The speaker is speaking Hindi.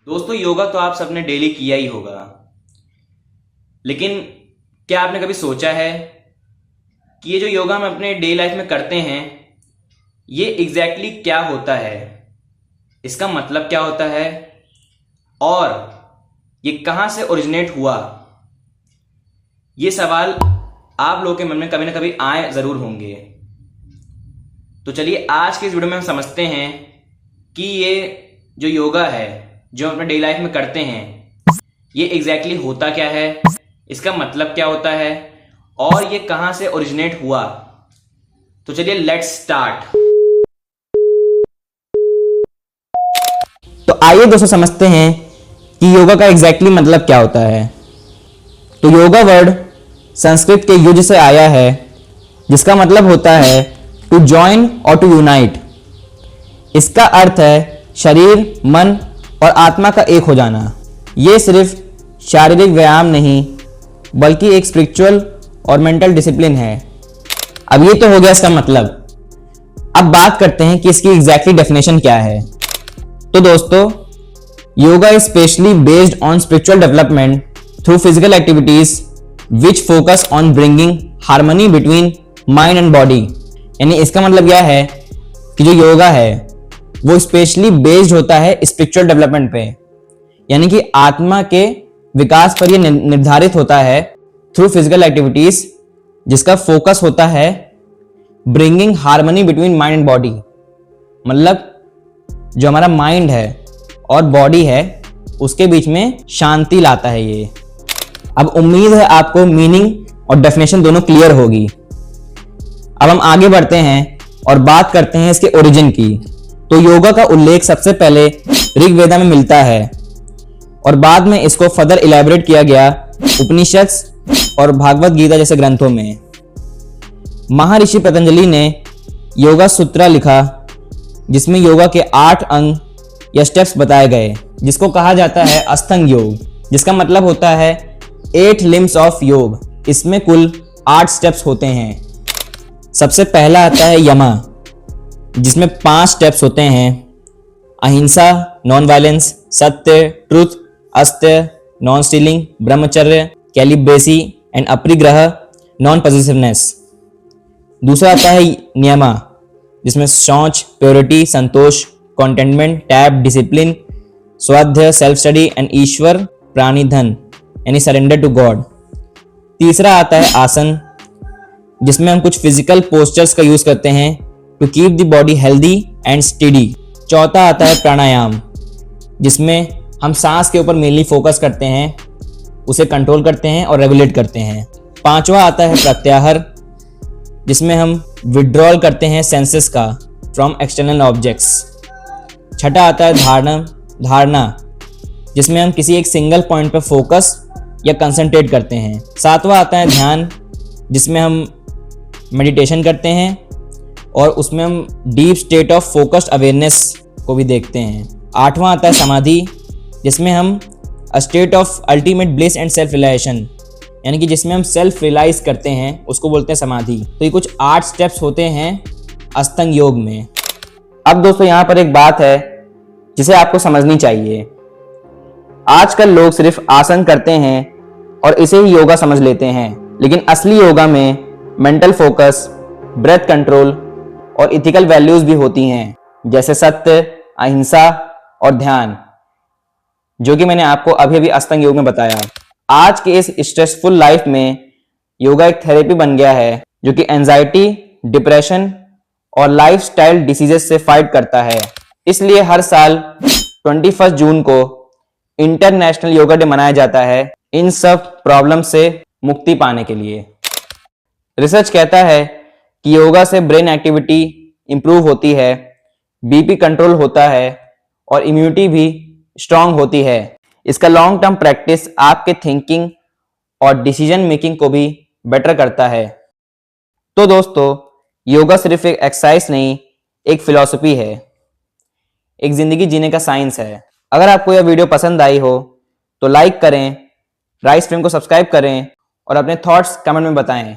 दोस्तों योगा तो आप सबने डेली किया ही होगा, लेकिन क्या आपने कभी सोचा है कि ये जो योगा हम अपने डेली लाइफ में करते हैं ये एग्जैक्टली क्या होता है, इसका मतलब क्या होता है और ये कहाँ से ओरिजिनेट हुआ। ये सवाल आप लोगों के मन में कभी ना कभी आए जरूर होंगे। तो चलिए आज के इस वीडियो में हम समझते हैं कि ये जो योगा है जो हम अपने डेली लाइफ में करते हैं ये एग्जैक्टली होता क्या है, इसका मतलब क्या होता है और ये कहां से ओरिजिनेट हुआ। तो चलिए लेट्स स्टार्ट। तो आइए दोस्तों समझते हैं कि योगा का एग्जैक्टली मतलब क्या होता है। तो योगा वर्ड संस्कृत के युज से आया है जिसका मतलब होता है टू जॉइन और टू यूनाइट। इसका अर्थ है शरीर, मन और आत्मा का एक हो जाना। ये सिर्फ शारीरिक व्यायाम नहीं बल्कि एक स्पिरिचुअल और मेंटल डिसिप्लिन है। अब ये तो हो गया इसका मतलब। अब बात करते हैं कि इसकी एग्जैक्टली डेफिनेशन क्या है। तो दोस्तों yoga is specially based on spiritual development through physical activities which focus on bringing harmony between mind and body. यानी इसका मतलब यह है कि जो योगा है वो स्पेशली बेस्ड होता है स्पिरिचुअल डेवलपमेंट पे, यानी कि आत्मा के विकास पर यह निर्धारित होता है थ्रू फिजिकल एक्टिविटीज जिसका फोकस होता है bringing harmony between mind and body. मतलब जो हमारा माइंड है और बॉडी है उसके बीच में शांति लाता है ये। अब उम्मीद है आपको मीनिंग और डेफिनेशन दोनों क्लियर होगी। अब हम आगे बढ़ते हैं और बात करते हैं इसके ओरिजिन की। तो योगा का उल्लेख सबसे पहले ऋग्वेदा में मिलता है और बाद में इसको फर्दर इलैबोरेट किया गया उपनिषद और भागवत गीता जैसे ग्रंथों में। महर्षि पतंजलि ने योगा सूत्र लिखा जिसमें योगा के 8 अंग या स्टेप्स बताए गए जिसको कहा जाता है अष्टांग योग, जिसका मतलब होता है 8 लिम्स ऑफ योग। इसमें कुल 8 स्टेप्स होते हैं। सबसे पहला आता है यमा जिसमें 5 स्टेप्स होते हैं। अहिंसा नॉन वायलेंस, सत्य ट्रुथ, अस्त्य नॉन स्टीलिंग, ब्रह्मचर्य कैलिब्रेसी एंड अपरिग्रह नॉन पॉजिटिवनेस। दूसरा आता है नियमा जिसमें शौच प्योरिटी, संतोष कॉन्टेंटमेंट, टैब डिसिप्लिन, स्वाध्याय सेल्फ स्टडी एंड ईश्वर प्राणिधन यानी सरेंडर टू गॉड। तीसरा आता है आसन जिसमें हम कुछ फिजिकल पोस्चर्स का यूज करते हैं to keep the body healthy and steady. चौथा आता है प्राणायाम जिसमें हम सांस के ऊपर मेनली फोकस करते हैं, उसे कंट्रोल करते हैं और रेगुलेट करते हैं। पांचवा आता है प्रत्याहार जिसमें हम विड्रॉल करते हैं सेंसेस का फ्रॉम एक्सटर्नल ऑब्जेक्ट्स। छठा आता है धारणा जिसमें हम किसी एक सिंगल पॉइंट पर फोकस या कंसंट्रेट करते हैं। सातवां आता है ध्यान जिसमें हम मेडिटेशन करते हैं और उसमें हम deep state of focused awareness को भी देखते हैं। आठवां आता है समाधि जिसमें हम a state of ultimate bliss and self realization यानी कि जिसमें हम सेल्फ रियलाइज करते हैं उसको बोलते हैं समाधि। तो ये कुछ 8 स्टेप्स होते हैं अष्टांग योग में। अब दोस्तों यहाँ पर एक बात है जिसे आपको समझनी चाहिए। आजकल लोग सिर्फ आसन करते हैं और इसे ही योगा समझ लेते हैं, लेकिन असली योगा में मेंटल फोकस, ब्रेथ कंट्रोल और इथिकल वैल्यूज भी होती हैं जैसे सत्य, अहिंसा और ध्यान, जो कि मैंने आपको अभी अभी अष्टांग योग में बताया। आज के इस स्ट्रेसफुल लाइफ में योगा एक थेरेपी बन गया है जो कि एंजाइटी, डिप्रेशन और लाइफस्टाइल डिसीजेस से फाइट करता है। इसलिए हर साल 21 जून को इंटरनेशनल योगा डे मनाया जाता है इन सब प्रॉब्लम से मुक्ति पाने के लिए। रिसर्च कहता है कि योगा से ब्रेन एक्टिविटी इंप्रूव होती है, बीपी कंट्रोल होता है और इम्यूनिटी भी स्ट्रांग होती है। इसका लॉन्ग टर्म प्रैक्टिस आपके थिंकिंग और डिसीजन मेकिंग को भी बेटर करता है। तो दोस्तों योगा सिर्फ एक एक्सरसाइज नहीं, एक फिलॉसफी है, एक जिंदगी जीने का साइंस है। अगर आपको यह वीडियो पसंद आई हो तो लाइक करें, राइस फ्रेम को सब्सक्राइब करें और अपने थॉट्स कमेंट में बताएं।